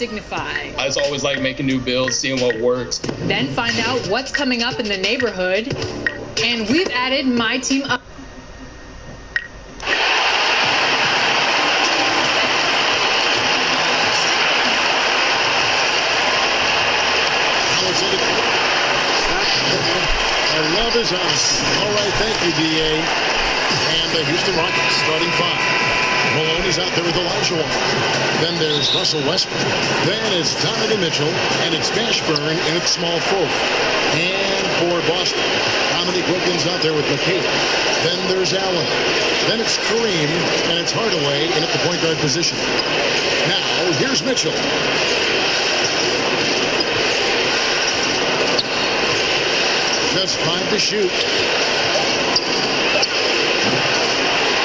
dignified. I just always like making new builds, seeing what works. Then find out what's coming up in the neighborhood. And we've added My Team Up. Love is us. All right, thank you, D.A. And the Houston Rockets starting five. Maloney's out there with Elijah. Then there's Russell Westbrook. Then it's Donovan Mitchell. And it's Mashburn in at small forward. And for Boston, Dominique Wilkins out there with McCabe. Then there's Allen. Then it's Kareem. And it's Hardaway in at the point guard position. Now, here's Mitchell. Just 5 to shoot.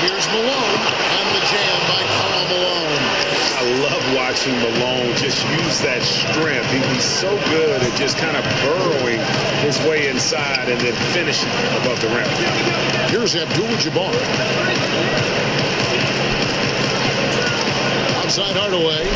Here's Malone on the jam by Karl Malone. I love watching Malone just use that strength. He's so good at just kind of burrowing his way inside and then finishing above the rim. Here's Abdul-Jabbar. Outside Hardaway.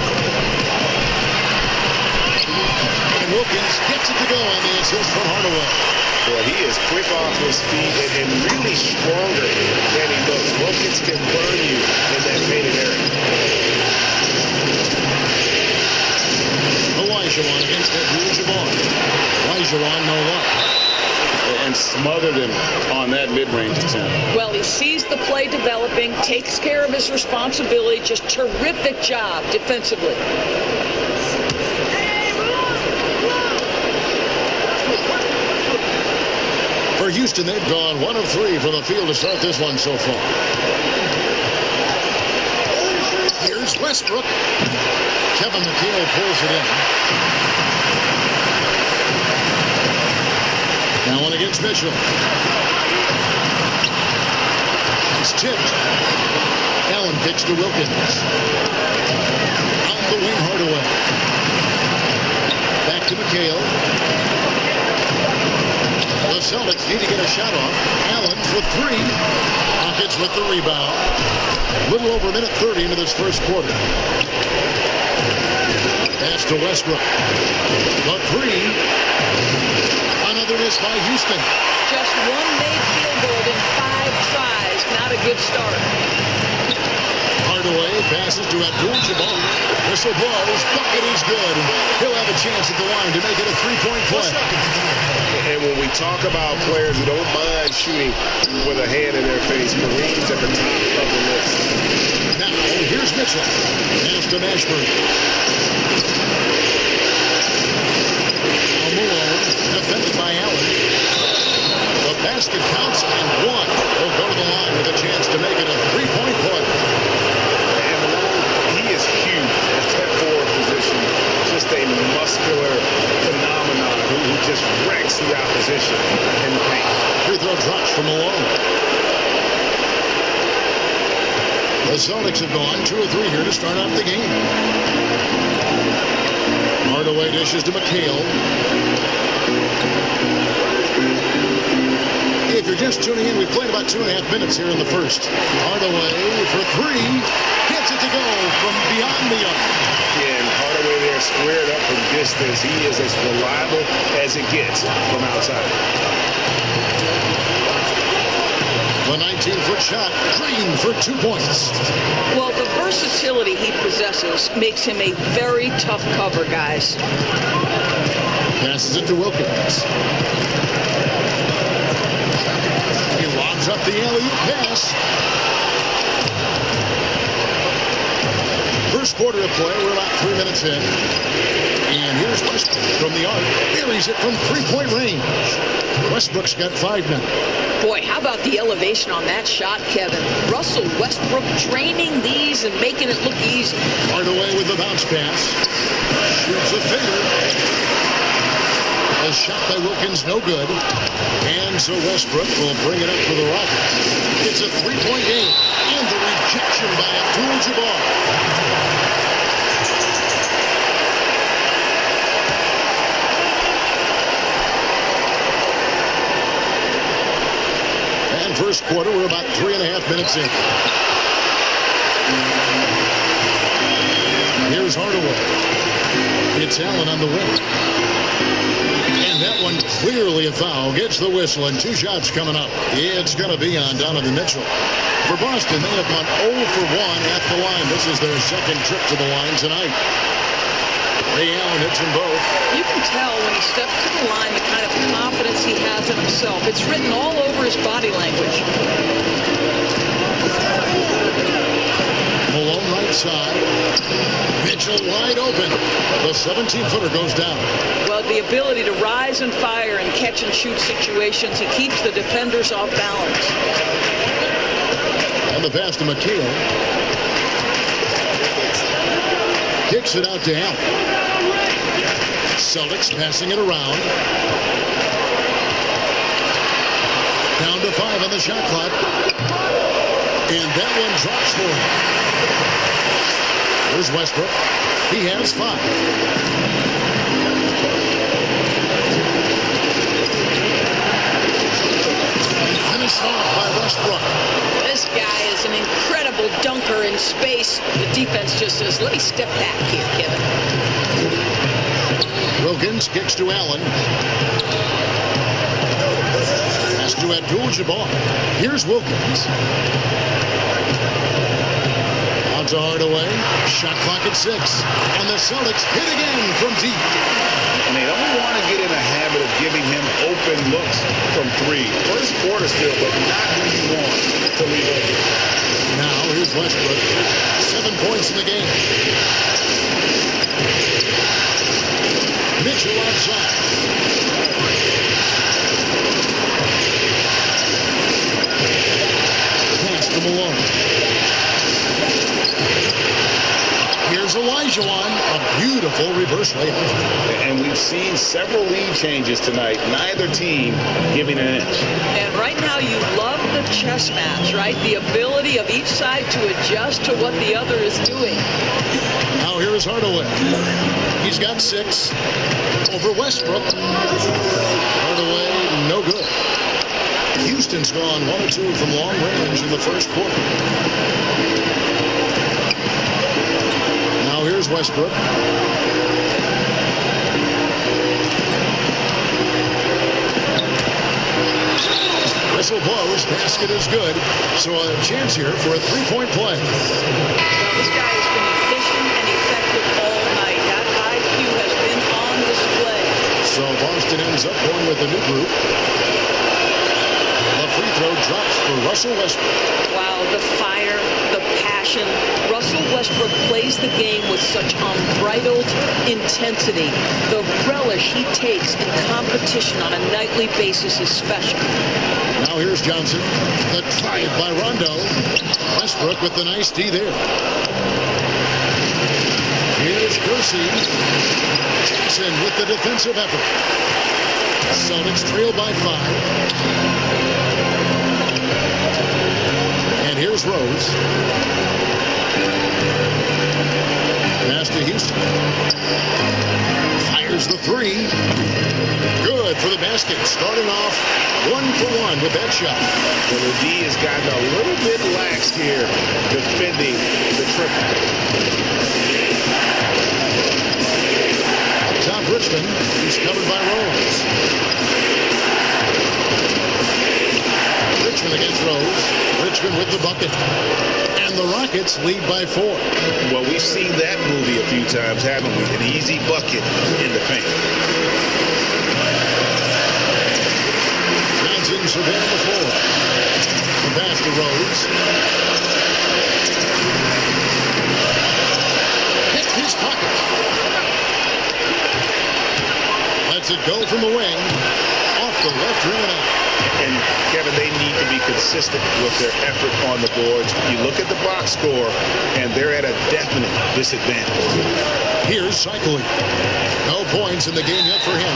And Wilkins gets it to go on the assist from Hardaway. Boy, he is quick off his feet and really stronger than he looks. Wilkins can burn you in that painted area. Elijah against Abdul-Jabbar. Elijah no luck. And smothered him on that mid-range attempt. Well, he sees the play developing, takes care of his responsibility. Just terrific job defensively. For Houston, they've gone 1 of 3 from the field to start this one so far. Here's Westbrook. Kevin McHale pulls it in. Now one against Mitchell. It's tipped. Allen kicks to Wilkins. On the wing, Hardaway. Back to McHale. The Celtics need to get a shot off. Allen for 3. Rockets with the rebound. Little over a minute 30 into this first quarter. Pass to Westbrook. The 3. Another miss by Houston. Just one made field goal in 5 tries. Not a good start. Hardaway passes to Abdul-Jabbar. Whistle blows. Bucket is good. He'll have a chance at the line to make it a 3-point play. And when we talk about players who don't mind shooting with a hand in their face, Kareem's at the top of the list. Now, here's Mitchell. Pass to Mashburn. Malone, defended by Allen. The basket counts and 1. He'll go to the line with a chance to make it a 3-point play. And Malone, he is huge at that forward position. Just a muscular phenomenon who just wrecks the opposition in the paint. Free throw drops from Malone. The Celtics have gone 2 of 3 here to start off the game. Hardaway dishes to McHale. If you're just tuning in, we've played about 2.5 minutes here in the first. Hardaway for 3. Gets it to go from beyond the arc. And Hardaway there squared up from distance. He is as reliable as it gets from outside. The 19-foot shot, Green for 2 points. Well, the versatility he possesses makes him a very tough cover, guys. Passes it to Wilkins. He lobs up the alley-oop pass. First quarter of play, we're about 3 minutes in. And here's Westbrook from the arc. Buries it from 3-point range. Westbrook's got 5 now. Boy, how about the elevation on that shot, Kevin? Russell Westbrook training these and making it look easy. Hardaway with the bounce pass. Shoots a finger. A shot by Wilkins, no good. And so Westbrook will bring it up for the Rockets. It's a 3-point game. And the rejection by Abdul-Jabbar. First quarter, we're about 3.5 minutes in. Here's Hardaway. It's Allen on the wing. And that one clearly a foul. Gets the whistle, and 2 shots coming up. It's going to be on Donovan Mitchell. For Boston, they have gone 0 for 1 at the line. This is their second trip to the line tonight. Ray Allen hits them both. You can tell when he steps to the line the kind of confidence he has in himself. It's written all over his body language. Malone right side. Mitchell wide open. The 17-footer goes down. Well, the ability to rise and fire in catch and shoot situations, he keeps the defenders off balance. And the pass to McHale. Kicks it out to Allen. Celtics passing it around. Down to 5 on the shot clock. And that one drops for him. Here's Westbrook. He has 5. Finished off by Westbrook. This guy is an incredible dunker in space. The defense just says, let me step back here, Kevin. Wilkins kicks to Allen. Pass to Abdul-Jabbar. Here's Wilkins. On to Hardaway. Shot clock at 6. And the Celtics hit again from deep. And they don't want to get in a habit of giving him open looks from 3. First quarter still, but not who you want to leave open. Now here's Westbrook. 7 points in the game. Mitchell outside. Pass to Malone. Here's Olajuwon. A beautiful reverse layup. And we've seen several lead changes tonight. Neither team giving an inch. And right now you love the chess match, right? The ability of each side to adjust to what the other is doing. Now here is Hardaway. He's got 6 over Westbrook. Hardaway, no good. Houston's gone 1 or 2 from long range in the first quarter. Now here's Westbrook. Whistle blows. Basket is good. So a chance here for a 3-point play. Well, this guy has been efficient and effective all night. That IQ has been on display. So Boston ends up going with a new group. The free throw drops for Russell Westbrook. Wow, the fire, the passion. Russell Westbrook plays the game with such unbridled intensity. The relish he takes in competition on a nightly basis is special. Now here's Johnson. The drive by Rondo. Westbrook with the nice D there. Here's Kersey. Jackson with the defensive effort. Celtics trail by 5. And here's Rose. Pass to Houston. Fires the 3. Good for the basket. Starting off 1 for 1 with that shot. Well, the D has gotten a little bit lax here defending the triple. Up top, Richmond. He's covered by Rose. Richmond against Rose. Richmond with the bucket. And the Rockets lead by 4. Well, we've seen that movie a few times, haven't we? An easy bucket in the paint. Johnson surveying the floor. The pass to Rose. Hit his pocket. Lets it go from the wing. Off the left rim and out. And, Kevin, they need to be consistent with their effort on the boards. You look at the box score, and they're at a definite disadvantage. Here's cycling. No points in the game yet for him.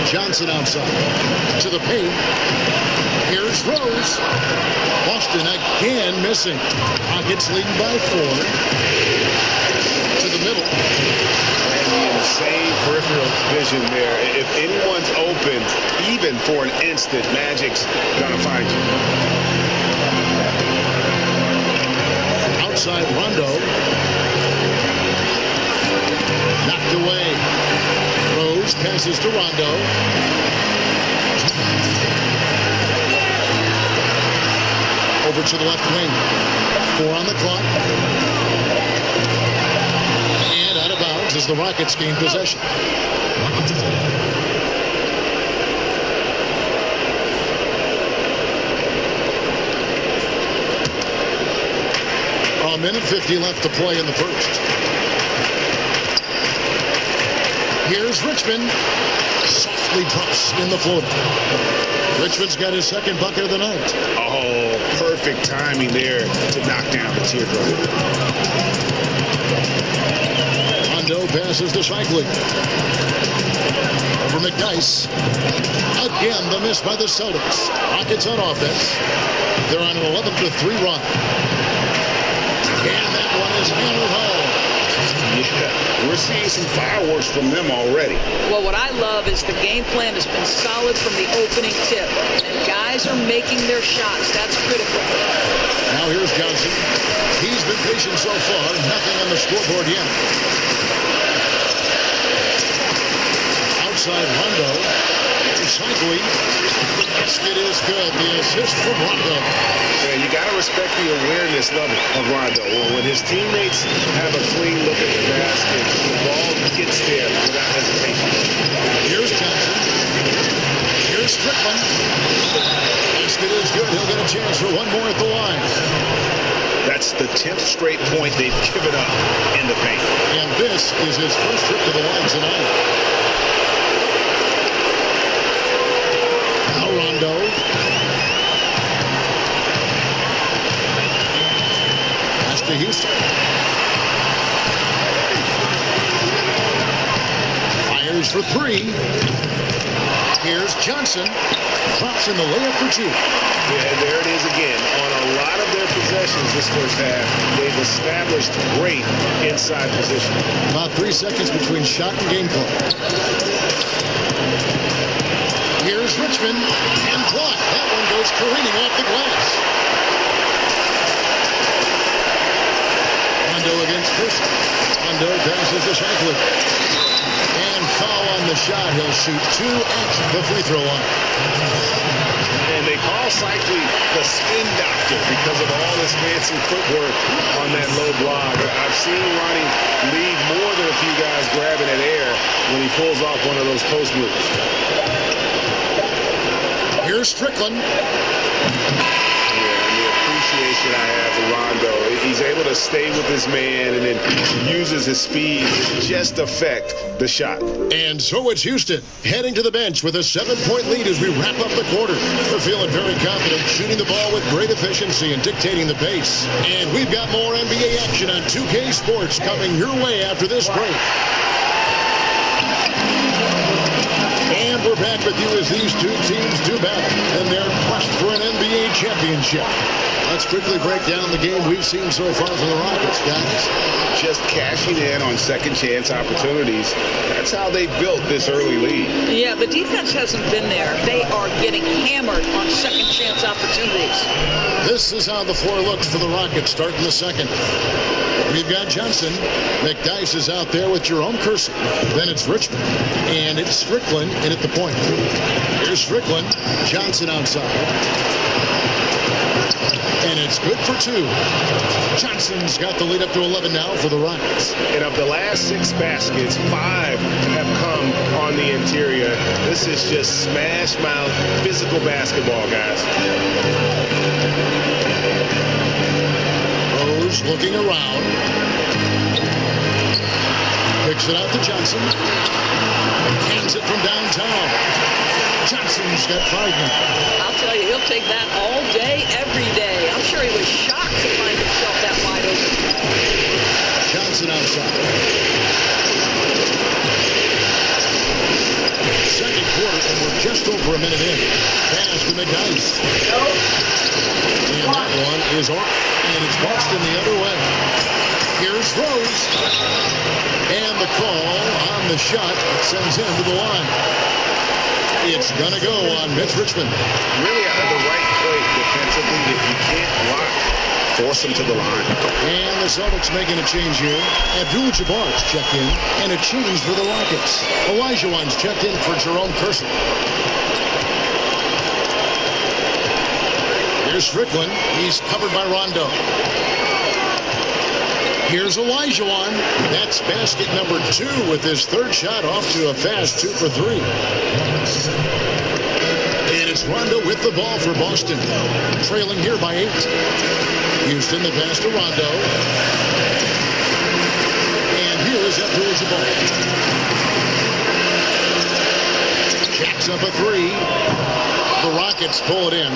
Johnson outside to the paint. Here's Rose. Boston again missing. Rockets leading by 4. To the middle. And the insane peripheral vision there. If anyone's open, even for an instant, Magic's gonna find you. Outside Rondo. Knocked away. Rose passes to Rondo. Over to the left wing. 4 on the clock. And out of bounds as the Rockets gain possession. A minute 50 left to play in the first. Here's Richmond. Softly drops in the floater. Richmond's got his second bucket of the night. Oh, perfect timing there to knock down the teardrop. Rondo passes to Shifley. Over McDice. Again, the miss by the Celtics. Rockets on offense. They're on an 11-3 run. And that one is hammered home. Yeah, we're seeing some fireworks from them already. Well, what I love is the game plan has been solid from the opening tip. And guys are making their shots. That's critical. Now here's Johnson. He's been patient so far. Nothing on the scoreboard yet. Outside Rondo. Shifley. Basket is good. The assist from Rondo. Yeah, you got to respect the awareness level of Rondo. When his teammates have a clean look at the basket, the ball gets there without hesitation. Here's Johnson. Here's Strickland. Basket is good. He'll get a chance for one more at the line. That's the 10th straight point they've given up in the paint. And this is his first trip to the line tonight. Now Rondo. Pass to Houston. Fires for 3. Here's Johnson. Drops in the layup for 2. Yeah, there it is again. On a lot of their possessions this first half, they've established great inside position. About 3 seconds between shot and game clock. Here's Richmond. And blocked. That one goes careening off the glass. Rondo against Person. Rondo passes to Shifley. And foul on the shot. He'll shoot 2 at the free throw line. And they call Cycli the spin doctor because of all this fancy footwork on that low block. I've seen Ronnie leave more than a few guys grabbing at air when he pulls off one of those post moves. Here's Strickland. Yeah, and the appreciation I have for Rondo. He's able to stay with his man and then uses his speed to just affect the shot. And so it's Houston heading to the bench with a 7-point lead as we wrap up the quarter. They're feeling very confident, shooting the ball with great efficiency and dictating the pace. And we've got more NBA action on 2K Sports coming your way after this break. And we're back with you as these two teams do battle in their quest for an NBA championship. Let's quickly break down the game we've seen so far from the Rockets, guys. Just cashing in on second chance opportunities. That's how they built this early lead. Yeah, the defense hasn't been there. They are getting hammered on second chance opportunities. This is how the floor looks for the Rockets starting the second. We've got Johnson. McDice is out there with Jerome Kersey. Then it's Richmond. And it's Strickland in at the point. Here's Strickland. Johnson outside. And it's good for 2. Johnson's got the lead up to 11 now for the Rockets. And of the last 6 baskets, 5 have come on the interior. This is just smash mouth physical basketball, guys. Rose looking around. Picks it out to Johnson. Hands it from downtown. Johnson's got 5 now. I'll tell you, he'll take that all day, every day. I'm sure he was shocked to find himself that wide open. Johnson outside. second quarter, and we're just over a minute in. Pass to McNice. And that one is off, and it's Boston the other way. Here's Rose. And the call on the shot sends him to the line. It's going to go on Mitch Richmond. Really the right play defensively. If you can't block, force him to the line. And the Celtics making a change here. Abdul-Jabbar's checked in, and a change for the Rockets. Olajuwon's checked in for Jerome Kershaw. Here's Strickland. He's covered by Rondo. Here's Olajuwon. That's basket number 2 with his third shot off to a fast 2 for 3. And it's Rondo with the ball for Boston. Trailing here by 8. Houston, the pass to Rondo. And here is Abdul-Jabbar. Jacks up a 3. The Rockets pull it in.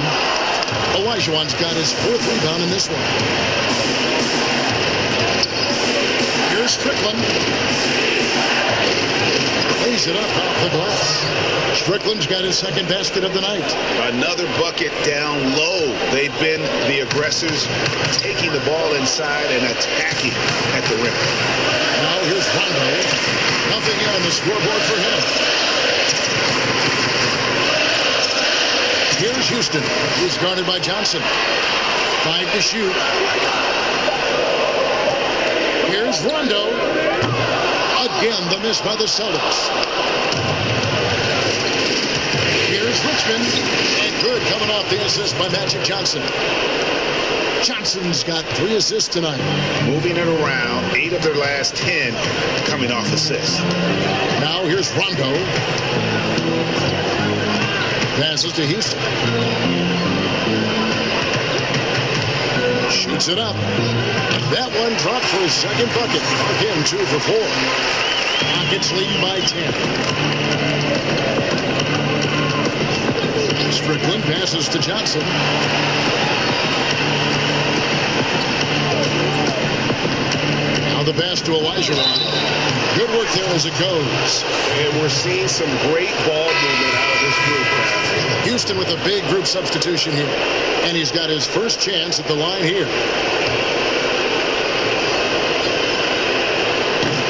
Olajuwon's got his 4th rebound in this one. Here's Strickland. Lays it up off the glass. Strickland's got his 2nd basket of the night. Another bucket down low. They've been the aggressors, taking the ball inside and attacking at the rim. Now here's Rondo. Nothing on the scoreboard for him. Here's Houston. He's guarded by Johnson. 5 to shoot. Here's Rondo. Again, the miss by the Celtics. Here's Richmond. And good coming off the assist by Magic Johnson. Johnson's got 3 assists tonight. Moving it around. 8 of their last 10 coming off assists. Now here's Rondo. Passes to Houston. Shoots it up. That one dropped for his 2nd bucket. Again, 2 for 4. Rockets lead by 10. Strickland passes to Johnson. Now the pass to Olajuwon. Good work there as it goes. And we're seeing some great ball movement out of this group. Houston with a big group substitution here. And he's got his first chance at the line here.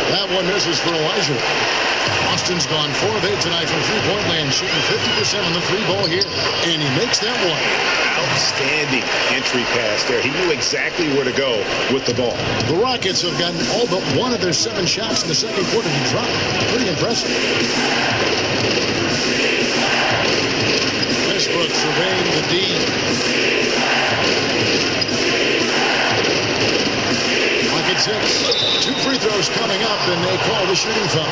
That one misses for Olajuwon. Boston's gone 4 of 8 tonight from three-point land, shooting 50% on the 3-ball here. And he makes that one. Outstanding entry pass there. He knew exactly where to go with the ball. The Rockets have gotten all but 1 of their 7 shots in the second quarter to drop. Pretty impressive. Westbrook surveying the D. Rockets 6. 2 free throws coming up, and they call the shooting foul.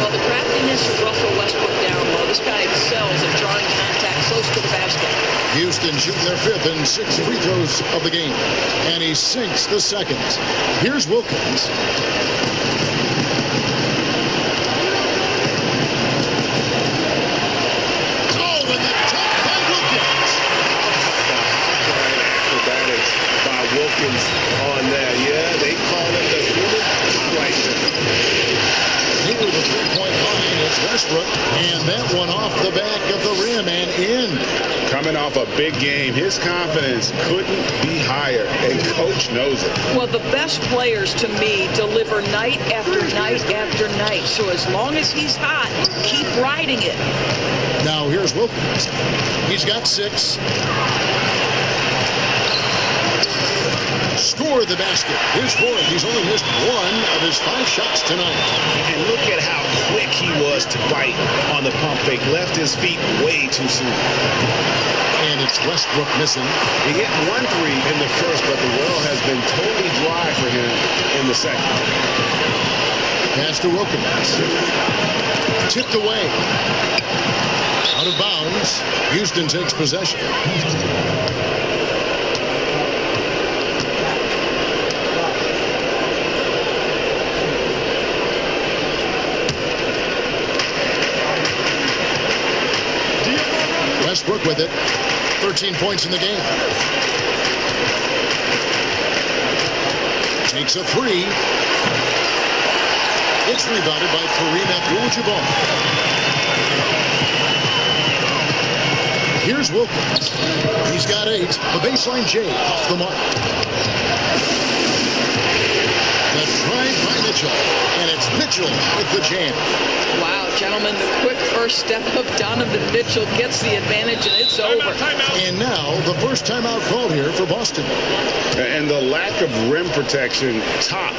Well, the craftiness of Russell Westbrook down low. This guy excels at drawing contact close to the basket. Houston shooting their 5th and 6th free throws of the game. And he sinks the 2nd. Here's Wilkins. Oh, and the top by Wilkins. Acrobatics by Wilkins on that. Yeah, they call it the human highlight center. Near the 3-point line is Westbrook, and that one off the back of the rim and in. Coming off a big game, his confidence couldn't be higher, and coach knows it. Well, the best players to me deliver night after night after night. So as long as he's hot, keep riding it. Now here's Wilkins. He's got 6. Score the basket. His 4th. He's only missed 1 of his 5 shots tonight. And look at how quick he was to bite on the pump fake. Left his feet way too soon. And it's Westbrook missing. He hit 1 3 in the first, but the well has been totally dry for him in the second. Pass to Wilkins. Tipped away. Out of bounds. Houston takes possession. Westbrook with it. 13 points in the game. Takes a 3. It's It's rebounded by Kareem Abdul-Jabbar. Here's Wilkins. He's got 8. The baseline J off the mark. The drive by Mitchell. And it's Mitchell with the jam. Wow, gentlemen, the quick first step of Donovan Mitchell gets the advantage, and it's over. And now the first timeout called here for Boston. And the lack of rim protection, top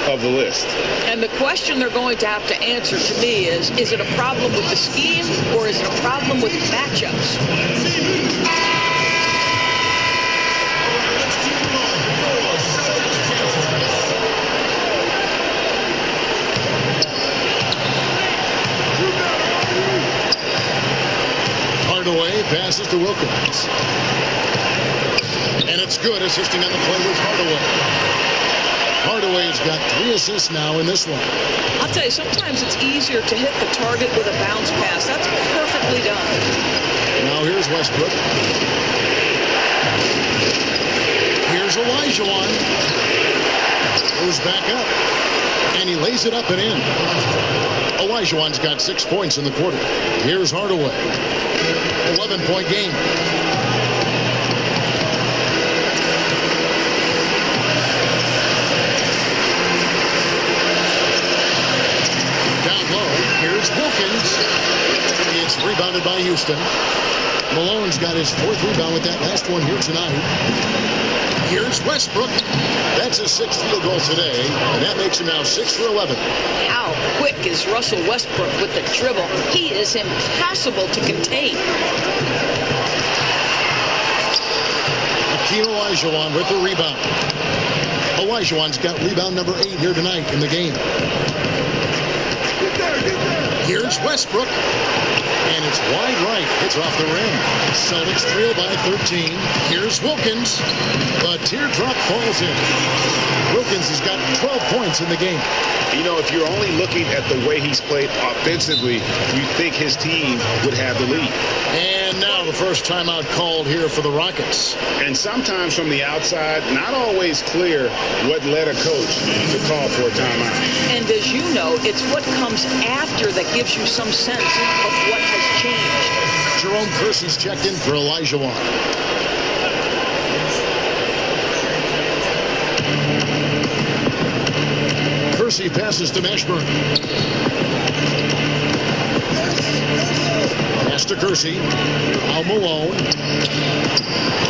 of the list. And the question they're going to have to answer to me is it a problem with the scheme or is it a problem with matchups? Hardaway passes to Wilkins. And it's good, assisting on the play with Hardaway. Hardaway's got 3 assists now in this one. I'll tell you, sometimes it's easier to hit the target with a bounce pass. That's perfectly done. Now here's Westbrook. Here's Olajuwon. Goes back up. And he lays it up and in. Olajuwon's got 6 points in the quarter. Here's Hardaway. 11-point game. Down low. Here's Wilkins. It's rebounded by Houston. Malone's got his 4th rebound with that last one here tonight. Here's Westbrook. That's his 6th field goal today, and that makes him now 6 for 11. How quick is Russell Westbrook with the dribble? He is impossible to contain. Hakeem Olajuwon with the rebound. Olajuwon's got rebound number 8 here tonight in the game. Here's Westbrook. And it's wide right. It's off the rim. Celtics trail by 13. Here's Wilkins. The teardrop falls in. Wilkins has got 12 points in the game. You know, if you're only looking at the way he's played offensively, you think his team would have the lead. And now the first timeout called here for the Rockets. And sometimes from the outside, not always clear what led a coach to call for a timeout. And as you know, it's what comes after that gives you some sense of what has changed. Jerome Kersey's checked in for Olajuwon. Kersey passes to Mashburn. Pass to Kersey. Now Malone.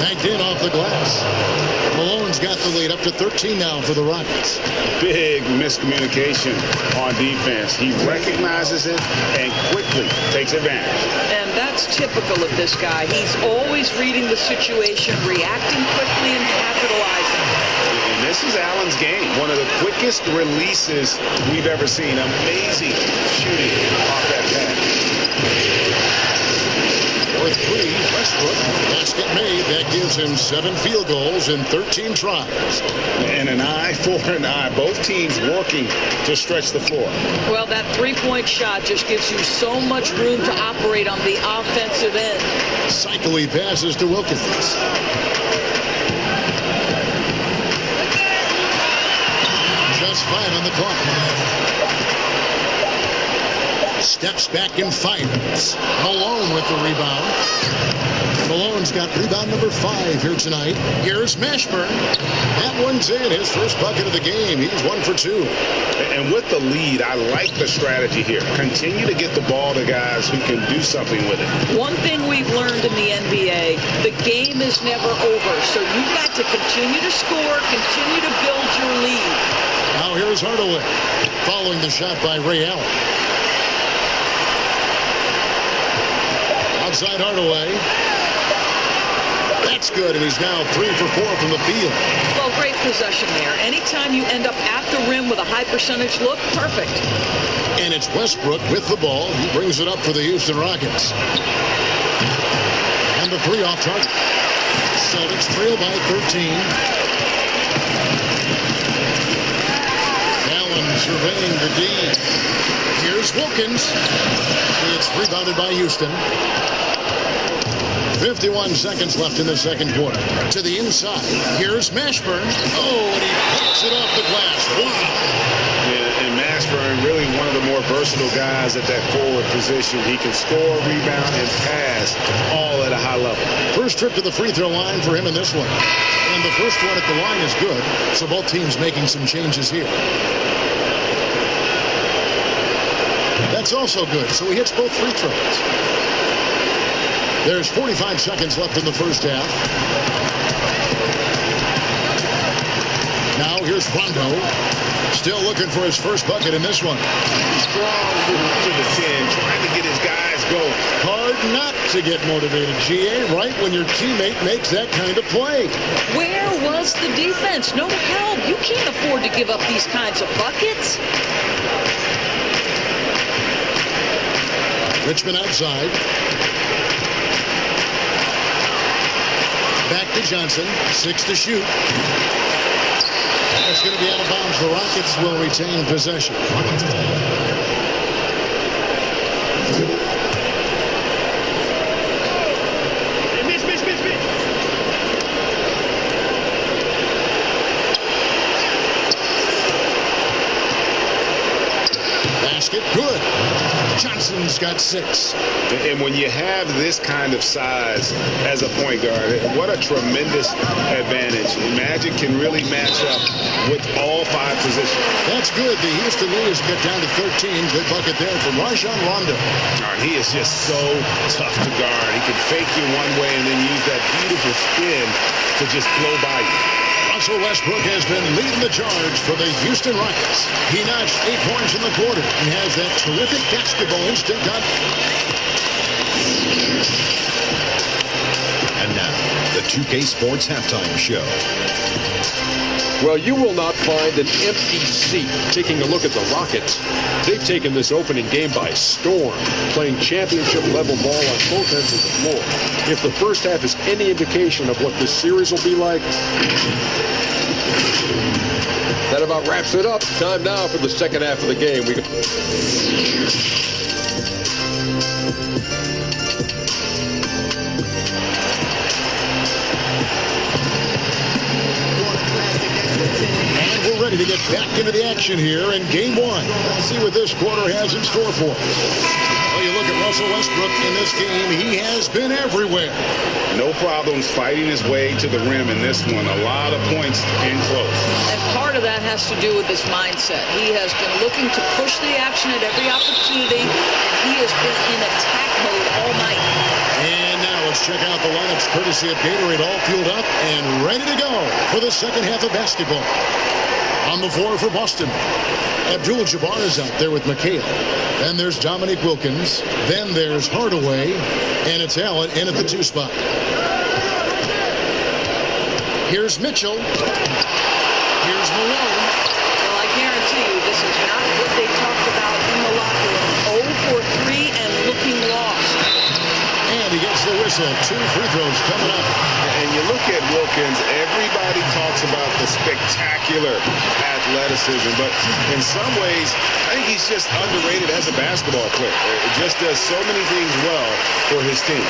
Banked in off the glass. Malone's got the lead up to 13 now for the Rockets. Big miscommunication on defense. He recognizes it and quickly takes advantage. And that's typical of this guy. He's always reading the situation, reacting quickly and capitalizing. And this is Allen's game. One of the quickest releases we've ever seen. Amazing shooting off that pass. For 3, Westbrook. Basket made. That gives him 7 field goals in 13 tries. And an eye for an eye. Both teams working to stretch the floor. Well, that 3-point shot just gives you so much room to operate on the offensive end. Cycling passes to Wilkins. Just 5 on the clock. Steps back and fires. Malone with the rebound. Malone's got rebound number 5 here tonight. Here's Mashburn. That one's in. His first bucket of the game. He's 1 for 2. And with the lead, I like the strategy here. Continue to get the ball to guys who can do something with it. One thing we've learned in the NBA, the game is never over. So you've got to continue to score, continue to build your lead. Now here's Hardaway. Following the shot by Ray Allen. Outside Hardaway. That's good, and he's now 3 for 4 from the field. Well, great possession there. Anytime you end up at the rim with a high percentage look, perfect. And it's Westbrook with the ball. He brings it up for the Houston Rockets. And the 3 off target. Celtics trail by 13. Allen surveying the D. Here's Wilkins. It's rebounded by Houston. 51 seconds left in the second quarter. To the inside. Here's Mashburn. Oh, and he picks it off the glass. Wow. And transfer and really one of the more versatile guys at that forward position. He can score, rebound, and pass all at a high level. First trip to the free throw line for him in this one. And the first one at the line is good, so both teams making some changes here. That's also good, so he hits both free throws. There's 45 seconds left in the first half. Now here's Rondo. Still looking for his first bucket in this one. Strong move to the 10, trying to get his guys going. Hard not to get motivated, GA, right when your teammate makes that kind of play. Where was the defense? No help. You can't afford to give up these kinds of buckets. Richmond outside. Back to Johnson. 6 to shoot. It's going to be out of bounds. The Rockets will retain possession. Basket, good. Johnson's got 6. And when you have this kind of size as a point guard, what a tremendous advantage. Magic can really match up with all 5 positions. That's good. The Houston Rockets get down to 13. Good bucket there from Rajon Rondo. He is just so tough to guard. He can fake you one way and then use that beautiful spin to just blow by you. Russell Westbrook has been leading the charge for the Houston Rockets. He notched 8 points in the quarter and has that terrific basketball instinct on. And now, the 2K Sports Halftime Show. Well, you will not find an empty seat taking a look at the Rockets. They've taken this opening game by storm, playing championship-level ball on both ends of the floor. If the first half is any indication of what this series will be like, that about wraps it up. Time now for the second half of the game. And we're ready to get back into the action here in game 1. Let's see what this quarter has in store for us. Well, you look at Russell Westbrook in this game, he has been everywhere. No problems fighting his way to the rim in this one. A lot of points in close. And part of that has to do with his mindset. He has been looking to push the action at every opportunity, and he has been in attack mode all night. And now let's check out the lineups courtesy of Gatorade, all fueled up and ready to go for the second half of basketball. On the floor for Boston, Abdul-Jabbar is out there with McHale. Then there's Dominique Wilkins. Then there's Hardaway. And it's Allen in at the 2 spot. Here's Mitchell. Here's Malone. Well, I guarantee you this is not what they talked about in the locker room. 0 for 3 and looking lost. And he gets the whistle. 2 free throws coming up. And you look at Wilkins, everybody talks about the spectacular athleticism, but in some ways, I think he's just underrated as a basketball player. It just does so many things well for his team.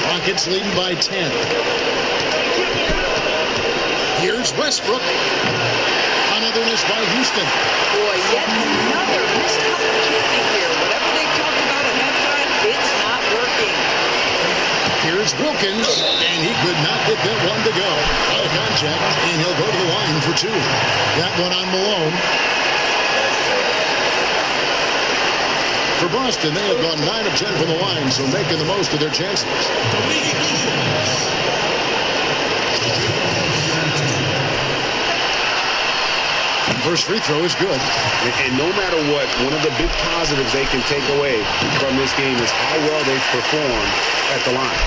Rockets leading by 10. Here's Westbrook. Another miss by Houston. Boy, yet another missed opportunity here. Whatever they talked about at halftime, it's not working. Here's Wilkins, and he could not get that one to go. Out of contact, and he'll go to the line for 2. That one on Malone. For Boston, they have gone 9 of 10 from the line, so making the most of their chances. First free throw is good. And no matter what, one of the big positives they can take away from this game is how well they've performed at the line.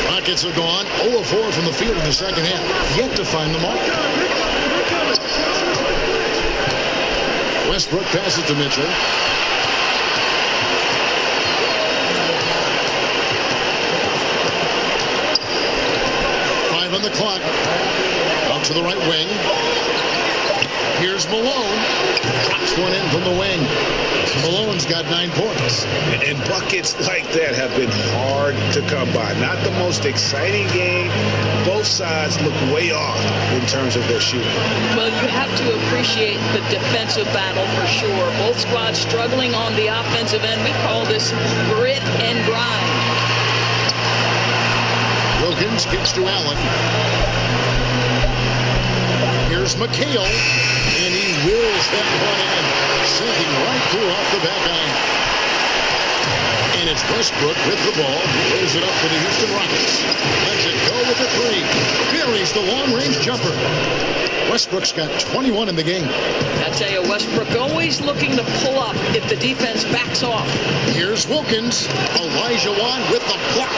Rockets have gone 0 of 4 from the field in the second half. Yet to find the mark. Westbrook passes to Mitchell. On the clock. Out to the right wing. Here's Malone. Drops one in from the wing. Malone's got 9 points. And buckets like that have been hard to come by. Not the most exciting game. Both sides look way off in terms of their shooting. Well, you have to appreciate the defensive battle for sure. Both squads struggling on the offensive end. We call this grit and grind. Wilkins gets to Allen. Here's McHale, and he wheels that one in, sinking right through off the back iron. And it's Westbrook with the ball. He lays it up for the Houston Rockets. Lets it go with the 3. Buries the long-range jumper. Westbrook's got 21 in the game. I tell you, Westbrook always looking to pull up if the defense backs off. Here's Wilkins. Elijah Wan with the block.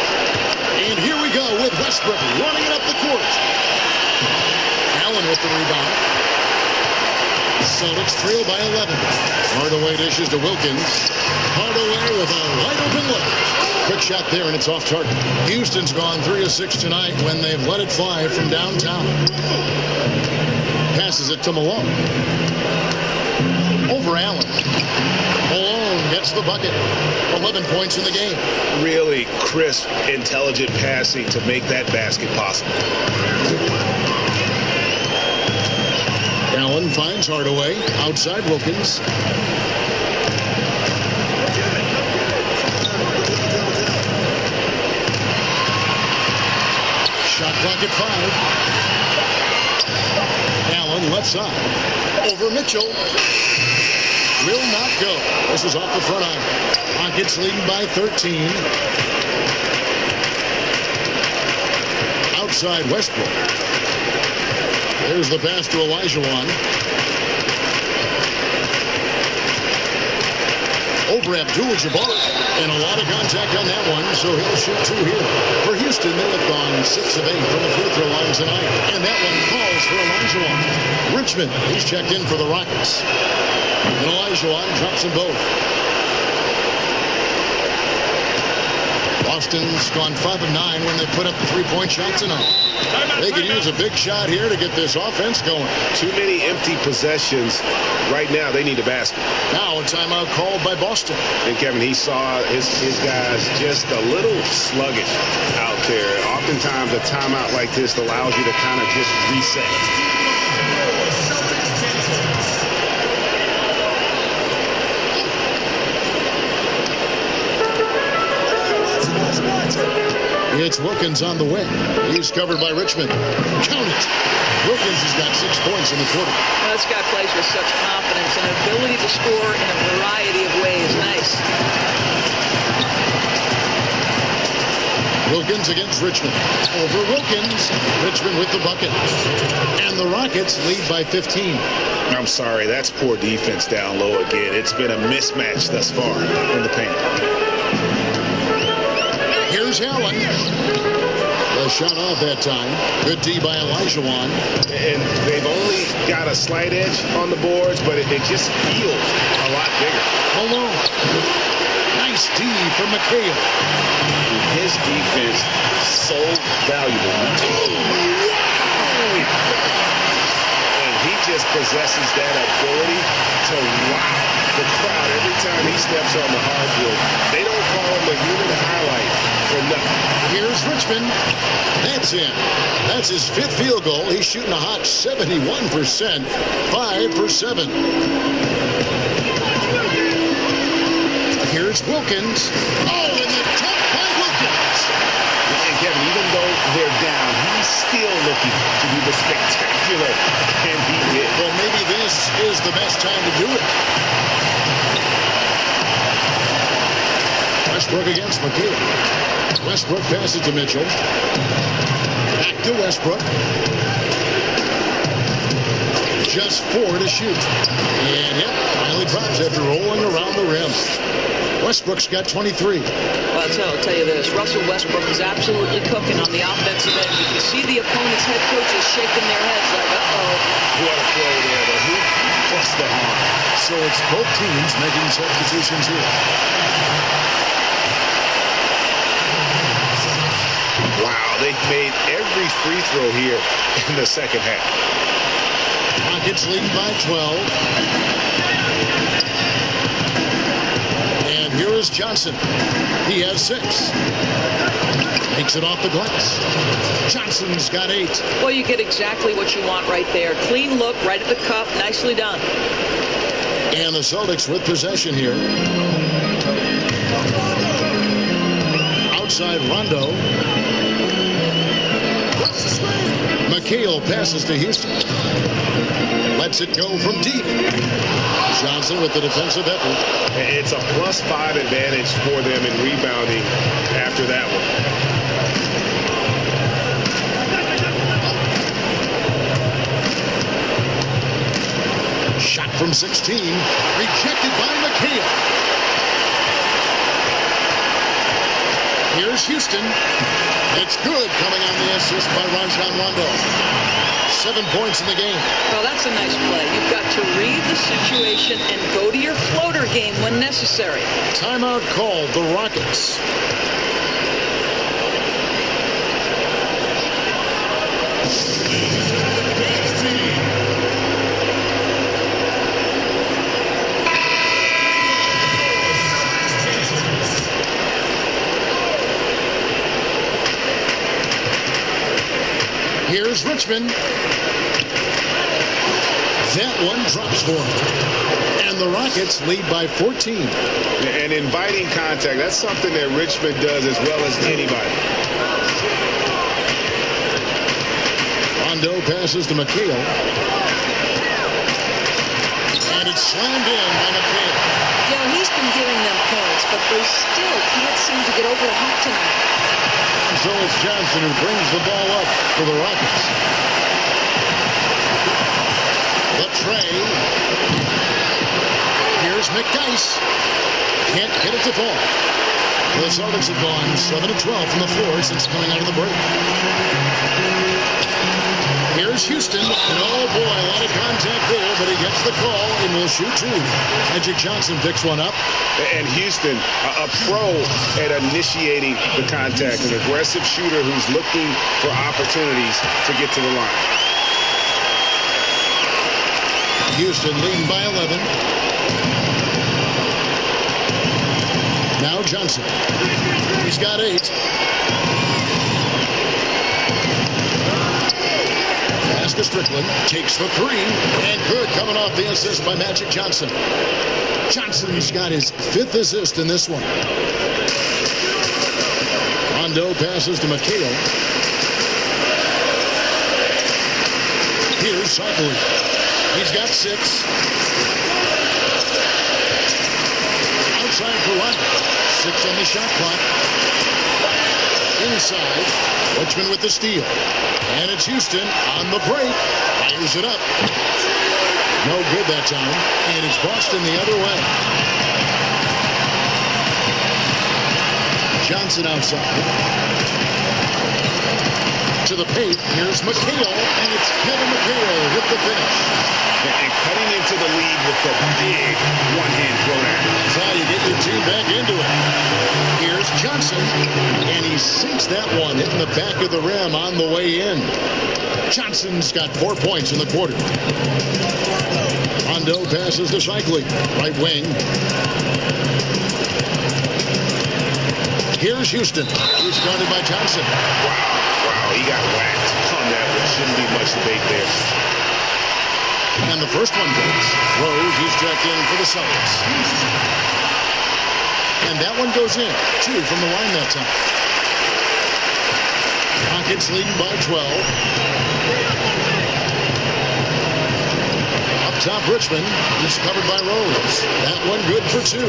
And here we go with Westbrook running it up the court. Allen with the rebound. Celtics trail by 11. Hardaway dishes to Wilkins. Hardaway with a wide open look. Quick shot there, and it's off target. Houston's gone 3 of 6 tonight when they've let it fly from downtown. Passes it to Malone. Over Allen. Malone gets the bucket. 11 points in the game. Really crisp, intelligent passing to make that basket possible. Allen finds Hardaway. Outside Wilkins. Shot clock at 5. Allen left side. Over Mitchell. Will not go. This is off the front iron. Rockets leading by 13. Outside Westbrook. There's the pass to Elijah Wan. Over Abdul-Jabbar. And a lot of contact on that one, so he'll shoot 2 here. For Houston, they have gone 6 of 8 from the free throw line tonight. And that one falls for Elijah Wan. Richmond, he's checked in for the Rockets. And Elijah Wan drops them both. Boston's gone 5 of 9 when they put up the 3-point shot tonight. They could use a big shot here to get this offense going. Too many empty possessions. Right now, they need a basket. Now a timeout called by Boston. And Kevin, he saw his guys just a little sluggish out there. Oftentimes, a timeout like this allows you to kind of just reset. It's Wilkins on the wing. He's covered by Richmond. Count it. Wilkins has got 6 points in the quarter. Well, this guy plays with such confidence and ability to score in a variety of ways. Nice. Wilkins against Richmond. Over Wilkins. Richmond with the bucket. And the Rockets lead by 15. I'm sorry, that's poor defense down low again. It's been a mismatch thus far in the paint. Here's Allen. The shot off that time. Good D by Elijah Wan. And they've only got a slight edge on the boards, but it just feels a lot bigger. Malone. Nice D from McHale. His defense so valuable. And he just possesses that ability to wow the crowd every time he steps on the hardwood. They don't call him the human highlight for nothing. Here's Richmond. That's in. That's his 5th field goal. He's shooting a hot 71%. 5 for 7. Here's Wilkins. Oh, and the dunk by Wilkins. And Kevin, even though they're down, he's still looking to do the spectacular. And he did. Well, maybe this is the best time to do it. Westbrook against McHale. Westbrook passes to Mitchell. Back to Westbrook. Just 4 to shoot. And yep, finally drops after rolling around the rim. Westbrook's got 23. Well, I'll tell you this. Russell Westbrook is absolutely cooking on the offensive end. You can see the opponent's head coaches shaking their heads like, uh-oh. What a play there. The hoop plus the arm. So it's both teams making substitutions here. Wow, they've made every free throw here in the second half. Rockets leading by 12. And here is Johnson. He has 6. Makes it off the glass. Johnson's got 8. Well, you get exactly what you want right there. Clean look, right at the cup. Nicely done. And the Celtics with possession here. Outside Rondo. McHale passes to Houston. Lets it go from deep. Johnson with the defensive effort. It's a +5 advantage for them in rebounding after that one. Shot from 16. Rejected by McHale. Here's Houston. It's good, coming on the assist by Rajon Rondo. 7 points in the game. Well, that's a nice play. You've got to read the situation and go to your floater game when necessary. Timeout called, the Rockets. Here's Richmond. That one drops for him. And the Rockets lead by 14. And inviting contact, that's something that Richmond does as well as anybody. Rondo passes to McHale. And it's slammed in by McHale. You know, he's been giving them points, but they still can't seem to get over the hump tonight. So it's Johnson who brings the ball up for the Rockets. The tray. Here's McDice. Can't get it to fall. The Celtics have gone 7 of 12 from the floor since coming out of the break. Here's Houston. And oh boy, a lot of contact there, but he gets the call and will shoot 2. Magic Johnson picks one up. And Houston, a pro at initiating the contact, an aggressive shooter who's looking for opportunities to get to the line. Houston leading by 11. Now Johnson. He's got 8. Pass to Strickland. Takes the 3. And good, coming off the assist by Magic Johnson. Johnson's got his 5th assist in this one. Rondo passes to McHale. Here's Cycling. He's got 6. Outside for Rondo. 6 on the shot clock. Inside. Richmond with the steal. And it's Houston on the break. Fires it up. No good that time. And it's Boston the other way. Johnson outside. To the paint. Here's McHale. And it's Kevin McHale with the finish. And cutting into the lead with the big one-hand throwdown. That's how you get your team back into it. Here's Johnson. And he sinks that one, hitting the back of the rim on the way in. Johnson's got 4 points in the quarter. Rondo passes to Cycling. Right wing. Here's Houston. He's guarded by Johnson. Wow, he got whacked on that one. Shouldn't be much debate there. And the first one goes. Rose is checked in for the Celtics. And that one goes in. 2 from the line that time. Rockets leading by 12. Up top, Richmond is covered by Rose. That one good for 2.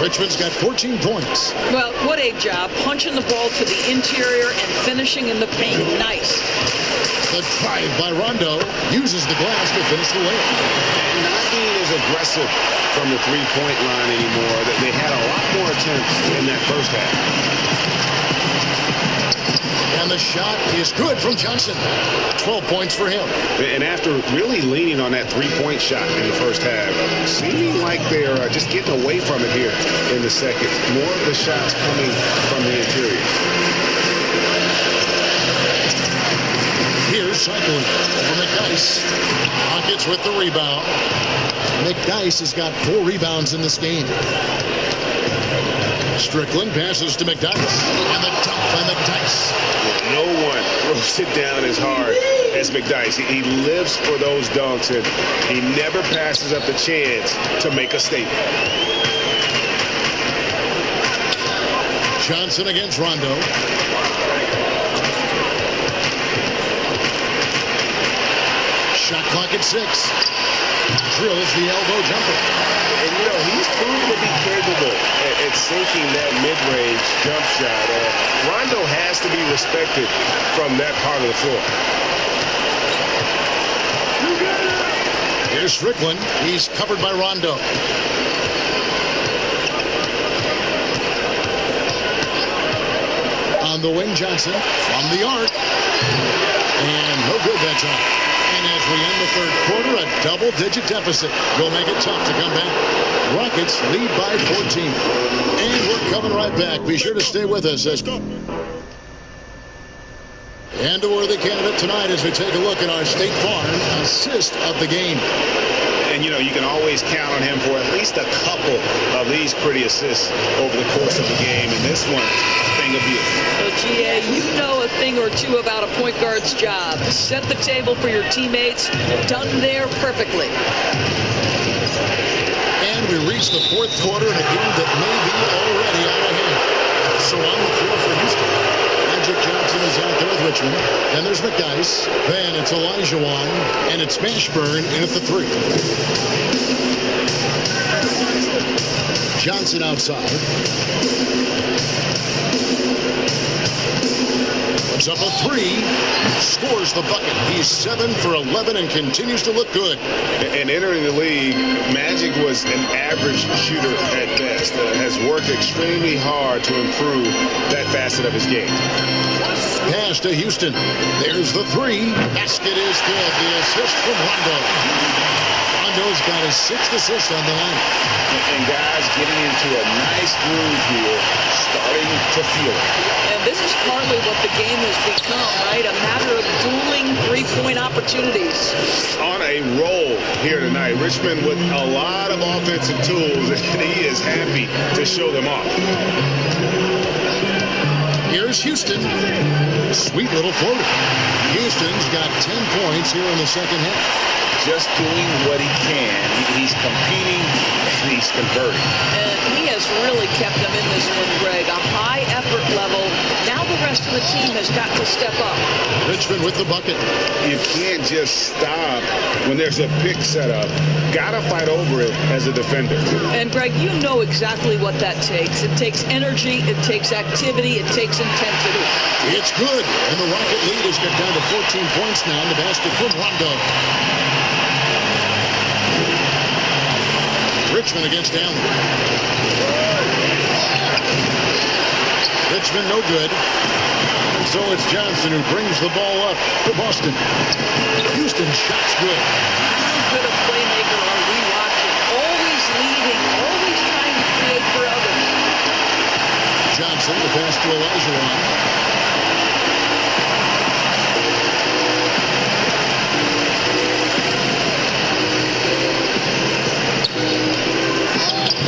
Richmond's got 14 points. Well, what a job. Punching the ball to the interior and finishing in the paint. Nice. The drive by Rondo uses the glass to finish the layup. Not being as aggressive from the three-point line anymore. They had a lot more attempts in that first half. And the shot is good from Johnson. 12 points for him. And after really leaning on that three-point shot in the first half, seeming like they're just getting away from it here in the second. More of the shots coming from the interior. Here's cycling over McDyess. Rockets with the rebound. McDyess has got 4 rebounds in this game. Strickland passes to McDyess. And the dunk by McDyess. No one throws it down as hard as McDyess. He lives for those dunks, and he never passes up the chance to make a statement. Johnson against Rondo. Shot clock at 6. Drills the elbow jumper. And, you know, he's proven to be capable at sinking that mid-range jump shot. Rondo has to be respected from that part of the floor. Here's Strickland. He's covered by Rondo. On the wing, Johnson from the arc. And no good that time. And as we end the third quarter, a double-digit deficit will make it tough to come back. Rockets lead by 14. And we're coming right back. Be sure to stay with us. And a worthy candidate tonight as we take a look at our State Farm assist of the game. And, you know, you can always count on him for at least a couple of these pretty assists over the course of the game. And this one, a thing of beauty. So, GA, you know a thing or two about a point guard's job. Set the table for your teammates. Done there perfectly. And we reach the fourth quarter in a game that may be already out of hand. So on the floor for Houston. Magic Johnson is out there with Richmond. Then there's McDyess. Then it's Elijah Wan. And it's Mashburn in at the 3. Johnson outside. Puts up a 3. Scores the bucket. He's 7 for 11 and continues to look good. And entering the league, Magic was an average shooter at best. Has worked extremely hard to improve that facet of his game. Pass to Houston. There's the 3. Basket is good. The assist from Rondo. Rondo's got his 6th assist on the night. And guys getting into a nice groove here, starting to feel it. And this is partly what the game has become, right? A matter of dueling three-point opportunities. On a roll here tonight. Richmond with a lot of offensive tools, and he is happy to show them off. Here's Houston. Sweet little floater. Houston's got 10 points here in the second half. Just doing what he can. He's competing and he's converting. And he has really kept them in this one, Greg. A high effort level. Now the rest of the team has got to step up. Richmond with the bucket. You can't just stop when there's a pick set up. Gotta fight over it as a defender. And Greg, you know exactly what that takes. It takes energy, it takes activity, it takes intensity. It's good. And the Rocket lead has got down to 14 points now in the basket from Rondo. Richmond against Allen. Richmond no good. So it's Johnson who brings the ball up to Boston. Houston shot's good. How good a playmaker are we watching? Always leading, always trying to create for others. Johnson, the pass to Elijah Wan.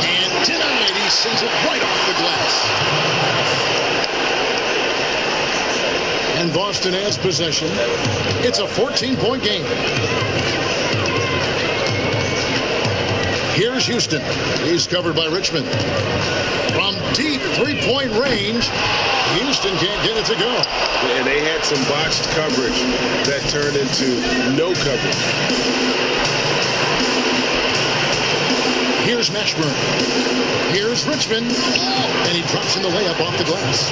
And tonight he sends it right off the glass. And Boston has possession. It's a 14-point game. Here's Houston. He's covered by Richmond. From deep three-point range, Houston can't get it to go. And they had some botched coverage that turned into no coverage. Here's Mashburn. Here's Richmond. And he drops in the layup off the glass.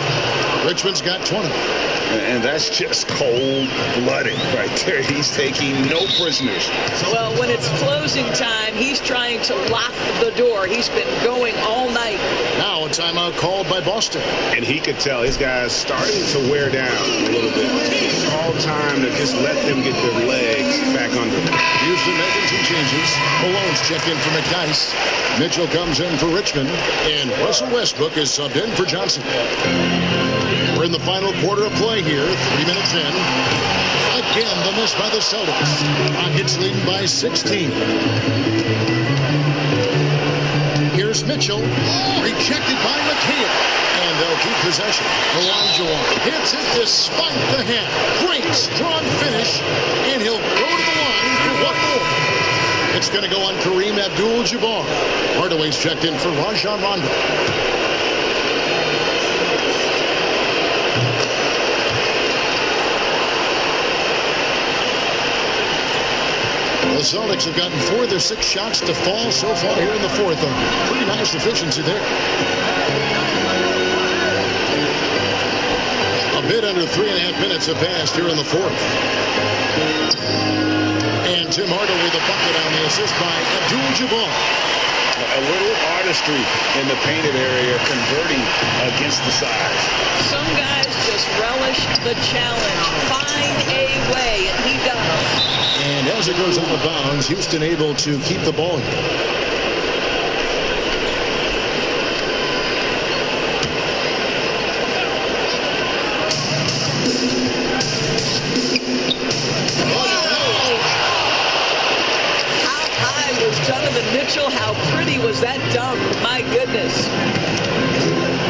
Richmond's got 20. And that's just cold-blooded right there. He's taking no prisoners. Well, when it's closing time, he's trying to lock the door. He's been going all night. Now a timeout called by Boston. And he could tell his guys starting to wear down a little bit. It's all time to just let them get their legs back under them. Houston making 2 changes. Malone's checked in for McDyess. Mitchell comes in for Richmond. And Russell Westbrook is subbed in for Johnson. We're in the the final quarter of play here. 3 minutes in. Again, the miss by the Celtics. Rockets leading by 16. Here's Mitchell. Rejected by McHale. And they'll keep possession. Olajuwon hits it despite the head. Great, strong finish. And he'll go to the line for one more. It's going to go on Kareem Abdul-Jabbar. Hardaway's checked in for Rajon Rondo. The Celtics have gotten 4 of their 6 shots to fall so far here in the fourth. A pretty nice efficiency there. A bit under 3.5 minutes have passed here in the fourth. And Tim Hardaway the bucket on the assist by Abdul-Jabbar. A little artistry in the painted area, converting against the size. Some guys just relish the challenge. Find a way, and he does. And as it goes out of bounds, Houston able to keep the ball here. Mitchell, how pretty was that dunk? My goodness.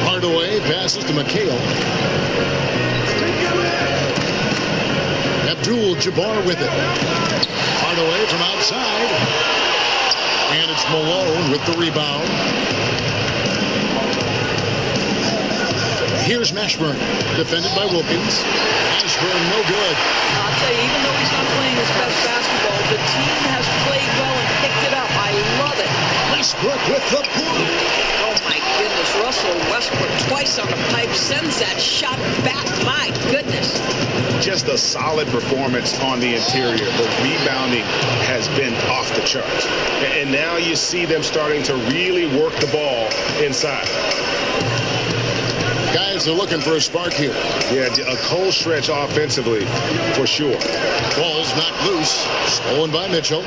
Hardaway passes to McHale. Abdul-Jabbar with it. Hardaway from outside. And it's Malone with the rebound. Here's Mashburn, defended by Wilkins. Mashburn, no good. I'll tell you, even though he's not playing his best basketball, the team has played well and picked it up. I love it. Westbrook with the block. Oh, my goodness. Russell Westbrook twice on the pipe sends that shot back. My goodness. Just a solid performance on the interior. The rebounding has been off the charts. And now you see them starting to really work the ball inside. Guys are looking for a spark here. Yeah, a cold stretch offensively, for sure. Ball's knocked loose. Stolen by Mitchell.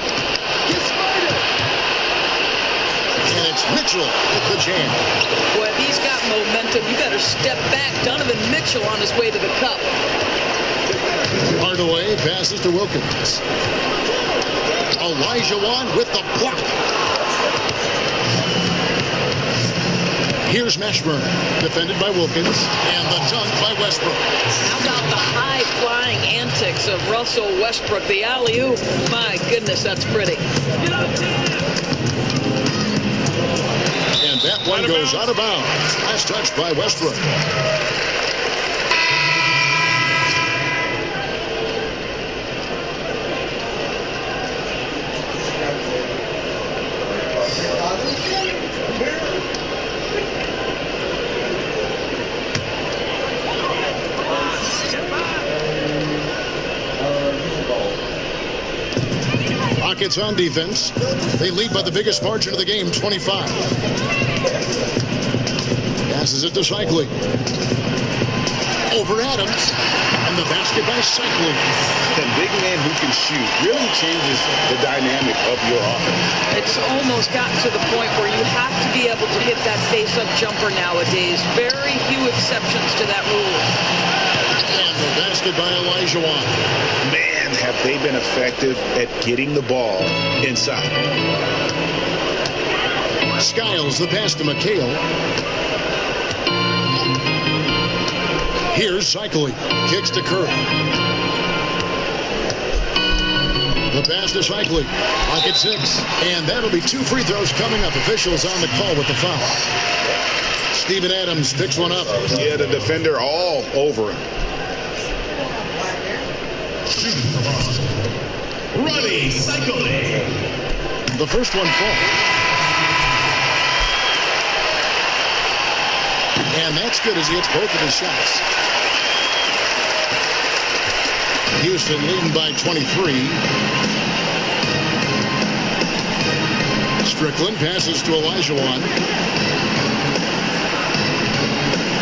And it's Mitchell with the jam. Boy, if he's got momentum, you better step back. Donovan Mitchell on his way to the cup. Hardaway passes to Wilkins. Olajuwon with the block. Here's Mashburn, defended by Wilkins, and the dunk by Westbrook. How about the high-flying antics of Russell Westbrook, the alley-oop? My goodness, that's pretty. And that one goes out of bounds. Last touch by Westbrook. Rockets on defense. They lead by the biggest margin of the game, 25. Passes it to Cycling. Over Adams. And the basket by Cycling. The big man who can shoot really changes the dynamic of your offense. It's almost gotten to the point where you have to be able to hit that face-up jumper nowadays. Very few exceptions to that rule. And the basket by Olajuwon. Man, have they been effective at getting the ball inside. Skiles the pass to McHale. Here's Cycling. Kicks to Curry. The pass to Cycling. Pocket 6. And that'll be 2 free throws coming up. Officials on the call with the foul. Steven Adams picks one up. Yeah, the defender all over him. Ready, Cycling. The first one falls. And that's good as he hits both of his shots. Houston leading by 23. Strickland passes to Olajuwon.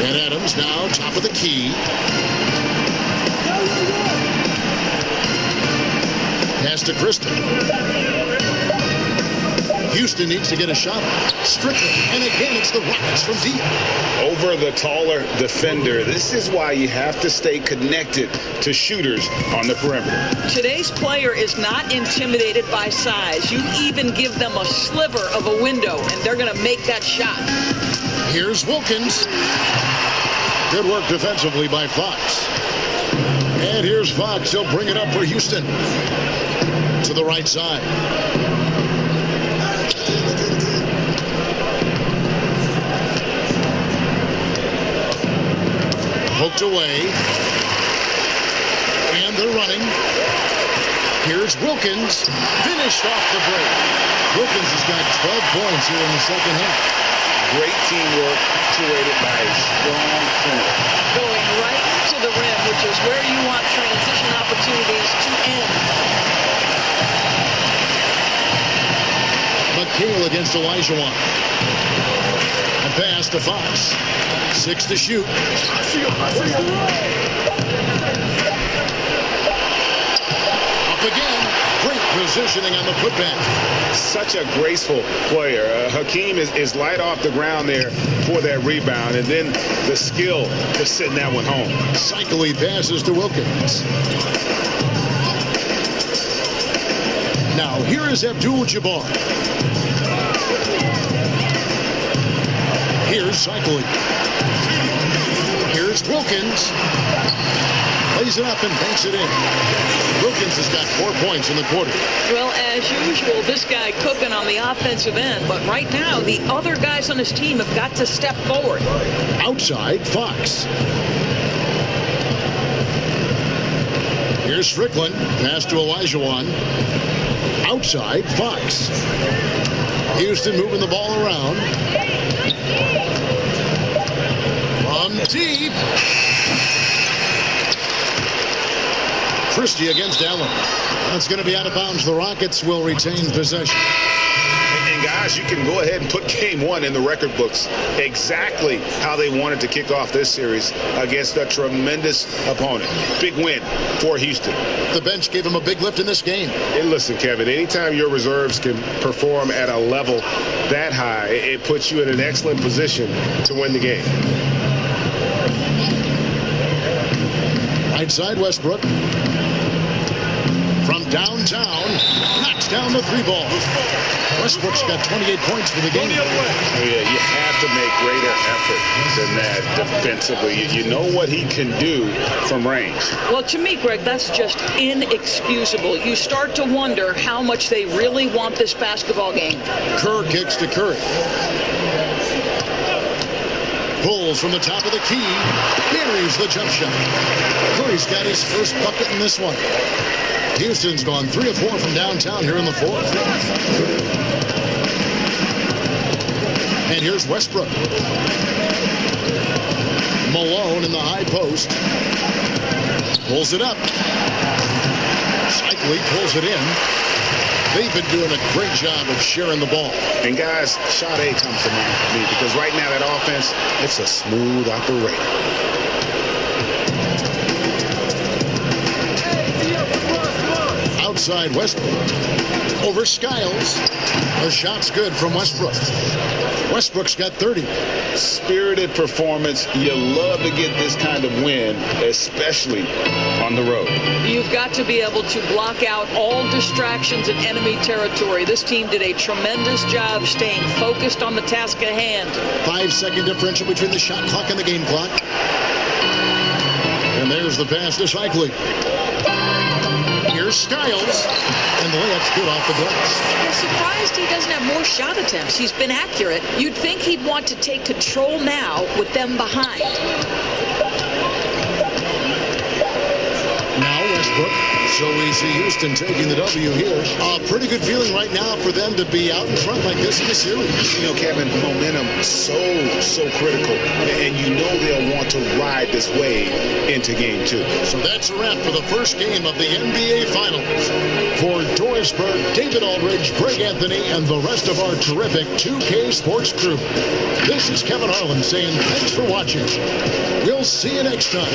And Adams now top of the key. Pass to Kristen. Houston needs to get a shot. Strickland, and again it's the Rockets from deep. Over the taller defender. This is why you have to stay connected to shooters on the perimeter. Today's player is not intimidated by size. You even give them a sliver of a window, and they're going to make that shot. Here's Wilkins. Good work defensively by Fox. And here's Fox. He'll bring it up for Houston. To the right side. Poked away. And they're running. Here's Wilkins. Finished off the break. Wilkins has got 12 points here in the second half. Great teamwork punctuated by a strong center. Going right to the rim, which is where you want transition opportunities to end. McHale against Olajuwon. A pass to Fox. 6 to shoot. Up again. Great positioning on the putback. Such a graceful player. Hakeem is light off the ground there for that rebound, and then the skill to send that one home. Cycling passes to Wilkins. Now here is Abdul-Jabbar. Here's Cycling. Here's Wilkins. Lays it up and banks it in. Wilkins has got 4 points in the quarter. Well, as usual, this guy cooking on the offensive end. But right now, the other guys on his team have got to step forward. Outside, Fox. Here's Strickland. Pass to Olajuwon. Outside, Fox. Houston moving the ball around. From deep. Christie against Allen. That's going to be out of bounds. The Rockets will retain possession. And guys, you can go ahead and put game one in the record books. Exactly how they wanted to kick off this series against a tremendous opponent. Big win for Houston. The bench gave him a big lift in this game. And listen, Kevin, anytime your reserves can perform at a level that high, it puts you in an excellent position to win the game. Right side, Westbrook. From downtown, knocks down the 3-ball. Westbrook's got 28 points for the game. Yeah, you have to make greater effort than that defensively. You know what he can do from range. Well, to me, Greg, that's just inexcusable. You start to wonder how much they really want this basketball game. Kerr kicks to Curry. Pulls from the top of the key. Buries the jump shot. Curry's got his first bucket in this one. Houston's gone 3 of 4 from downtown here in the fourth. And here's Westbrook. Malone in the high post. Pulls it up. Cycling pulls it in. They've been doing a great job of sharing the ball. And guys, shot A comes to mind for me because right now that offense, it's a smooth operator. Outside Westbrook. Over Skiles. The shot's good from Westbrook. Westbrook's got 30. Spirited performance. You love to get this kind of win, especially on the road. You've got to be able to block out all distractions in enemy territory. This team did a tremendous job staying focused on the task at hand. 5-second differential between the shot clock and the game clock. And there's the pass to Cycling. Here's Skiles, and the layup's good off the glass. I'm surprised he doesn't have more shot attempts. He's been accurate. You'd think he'd want to take control now with them behind. Now Westbrook. So we see Houston taking the W here. A pretty good feeling right now for them to be out in front like this in the series. You know, Kevin, momentum so critical. And you know they'll want to ride this wave into game 2. So that's a wrap for the first game of the NBA Finals. For Doris Berg, David Aldridge, Greg Anthony, and the rest of our terrific 2K Sports crew. This is Kevin Harlan saying thanks for watching. We'll see you next time.